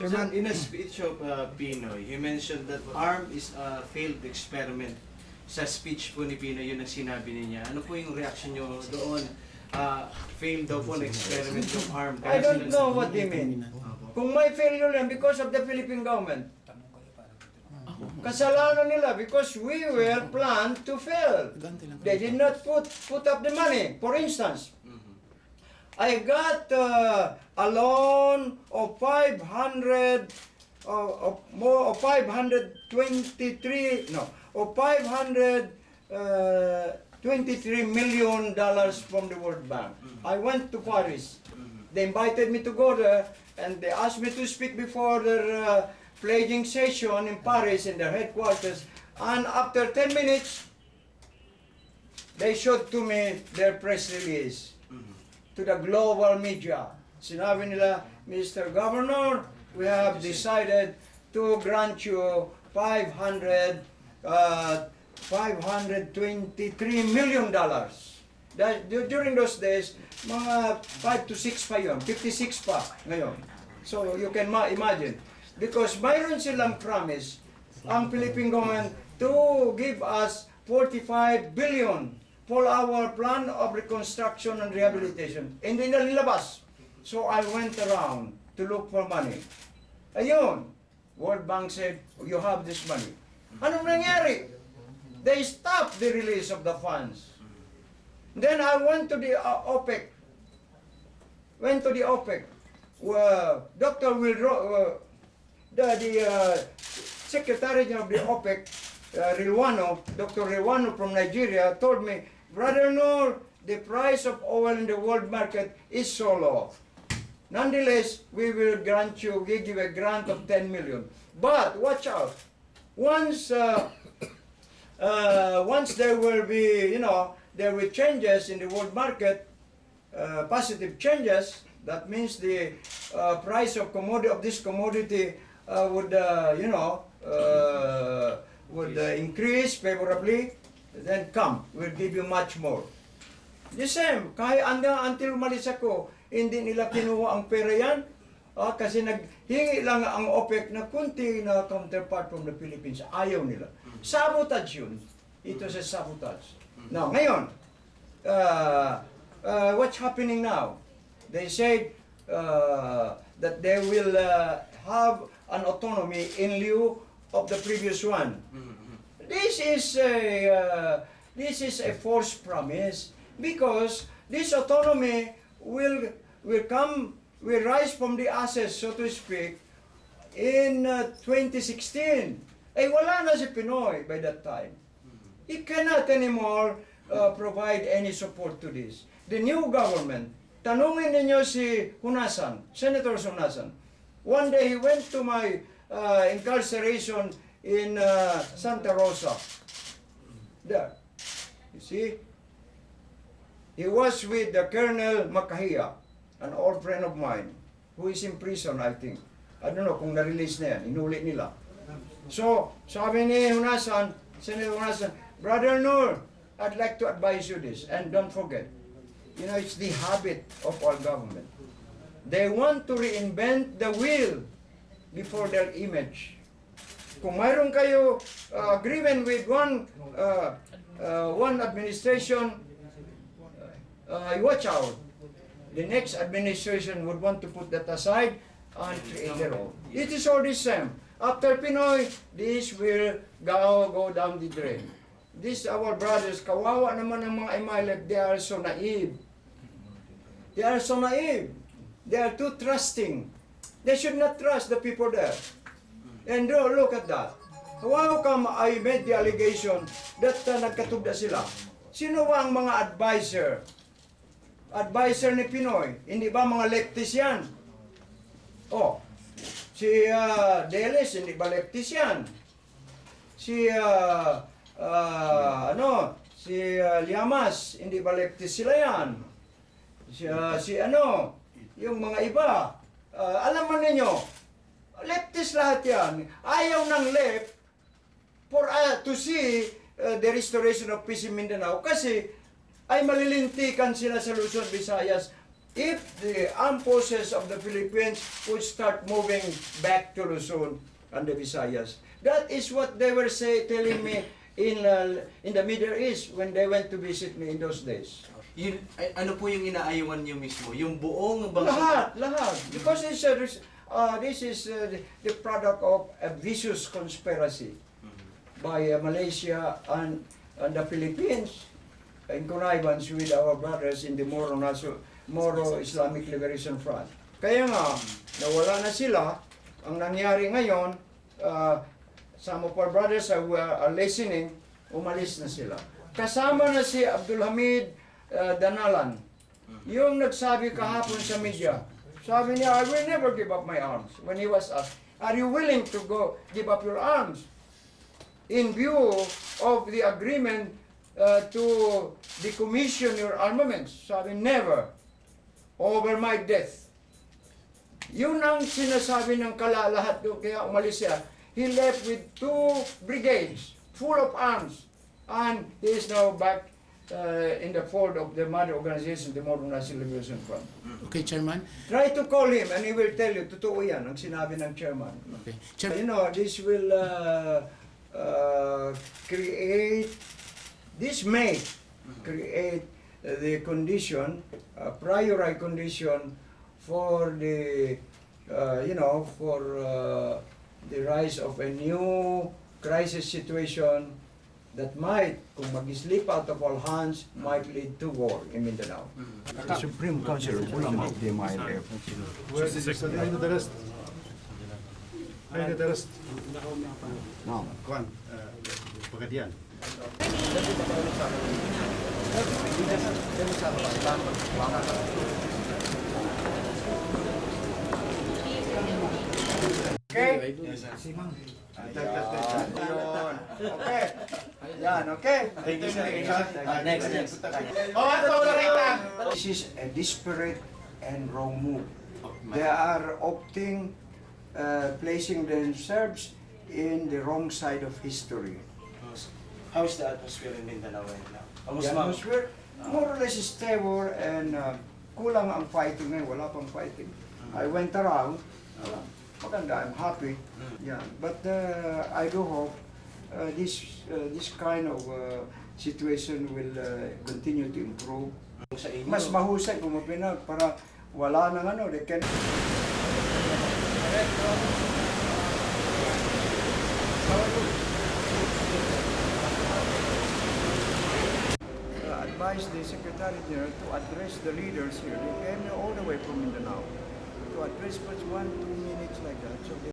In a speech of Pinoy, he mentioned that ARM is a failed experiment. Sa speech po ni Pinoy, yun ang sinabi niya. Ano po yung reaction nyo doon? Failed daw po na experiment yung ARM. I don't know what they mean. Kung may failure yan, because of the Philippine government. Kasalanan nila because we were planned to fail. They did not put up the money. For instance, I got a loan of 523 million dollars from the World Bank. I went to Paris. They invited me to go there, and they asked me to speak before their pledging session in Paris in their headquarters. And after 10 minutes, they showed to me their press release to the global media. Sinabi nila, Mr. Governor, we have decided to grant you $523 million. During those days, mga 5 to 6 pa yun, 56 pa ngayon. So you can imagine. Because mayroon silang promise, ang Philippine government, to give us 45 billion for our plan of reconstruction and rehabilitation. Hindi na nilabas. So I went around to look for money. Ayun, World Bank said, you have this money. Anong nangyari? They stopped the release of the funds. Then I went to the OPEC. Dr. the secretary of the OPEC, Dr. Rilwano from Nigeria, told me, Brother Nur, the price of oil in the world market is so low. Nonetheless, we will give you a grant of 10 million. But watch out. Once there will be, there will changes in the world market, positive changes. That means the price of this commodity would increase favorably. Then come, we'll give you much more. The same, kahit until umalis ako, hindi nila kinuha ang pera yan. Kasi naghingi lang ang OPEC na kunti na counterpart from the Philippines. Ayaw nila. Sabotage yun. Ito sa sabotage. Now, ngayon, what's happening now? They said that they will have an autonomy in lieu of the previous one. This is a false promise because this autonomy will rise from the ashes, so to speak, in 2016. Wala na si Pinoy by that time. He cannot anymore provide any support to this. The new government, tanungin ninyo si Hunasan, Senator Hunasan. One day he went to my incarceration in Santa Rosa. There. You see? He was with the Colonel Makahia, an old friend of mine, who is in prison, I think. I don't know kung na-release na yan, inuli nila. So, sabi ni Hunasan, Senator Hunasan, Brother Nur, I'd like to advise you this, and don't forget, it's the habit of our government. They want to reinvent the wheel before their image. Kung mayroon kayo agreement with one administration, watch out. The next administration would want to put that aside and create their own. It is all the same. After Pinoy, this will go down the drain. These our brothers, kawawa naman ang mga MILF, they are so naive. They are so naive. They are too trusting. They should not trust the people there. And look at that. How come I made the allegation that nagkatugda sila? Sino ba ang mga advisor? Advisor ni Pinoy. Hindi ba mga leftist yan? Si Delis, hindi ba leftist yan? Si Llamas, hindi ba leftist sila yan? Yung mga iba. Alam mo ninyo, leftist lahat yan. Ayaw ng left to see the restoration of peace in Mindanao kasi ay malilintikan sila sa Luzon, Visayas if the armed forces of the Philippines would start moving back to Luzon and the Visayas. That is what they were telling me in the Middle East when they went to visit me in those days. Ano po yung inaayuan niyo mismo? Yung buong bangsa? Lahat. Because this is the product of a vicious conspiracy by Malaysia and the Philippines in connivance with our brothers in the Moro Islamic Liberation Front. Kaya nga, nawala na sila. Ang nangyari ngayon, some of our brothers who are listening, umalis na sila. Kasama na si Abdul Hamid Danalan, yung nagsabi kahapon sa media. Sabi niya, I will never give up my arms. When he was asked, are you willing to give up your arms? In view of the agreement to decommission your armaments. Sabi, never. Over my death. Yun ang sinasabi ng kalalahat doon, kaya umalis siya. He left with 2 brigades full of arms. And he is now back in the fold of the mother organization, the Moro Islamic Liberation Front. Okay, Chairman. Try to call him and he will tell you, totoo yan, ang sinabi ng chairman. Okay. You know, this will create, this may create the condition, priori condition for the, for the rise of a new crisis situation that might, kung mag-slip out of all hands, might lead to war in Mindanao. The Supreme Council of the MILF. Where is the rest? Ayun the rest. No. Kuan, Pagadian. Okay? Yes, sir. Okay. Yan, okay? Thank you, sir. Next. This is a desperate and wrong move. They are opting, placing themselves in the wrong side of history. How's the atmosphere in Mindanao right now? The atmosphere, more or less stable and kulang ang fighting ngayon, wala pang fighting. I went around, maganda, I'm happy. Yeah, but I do hope this kind of situation will continue to improve. Sa inyo, Mas mahusay kung mapinag para wala nang ano, they can advise the Secretary General to address the leaders here. They came all the way from Mindanao to address but 1-2 minutes like that. So they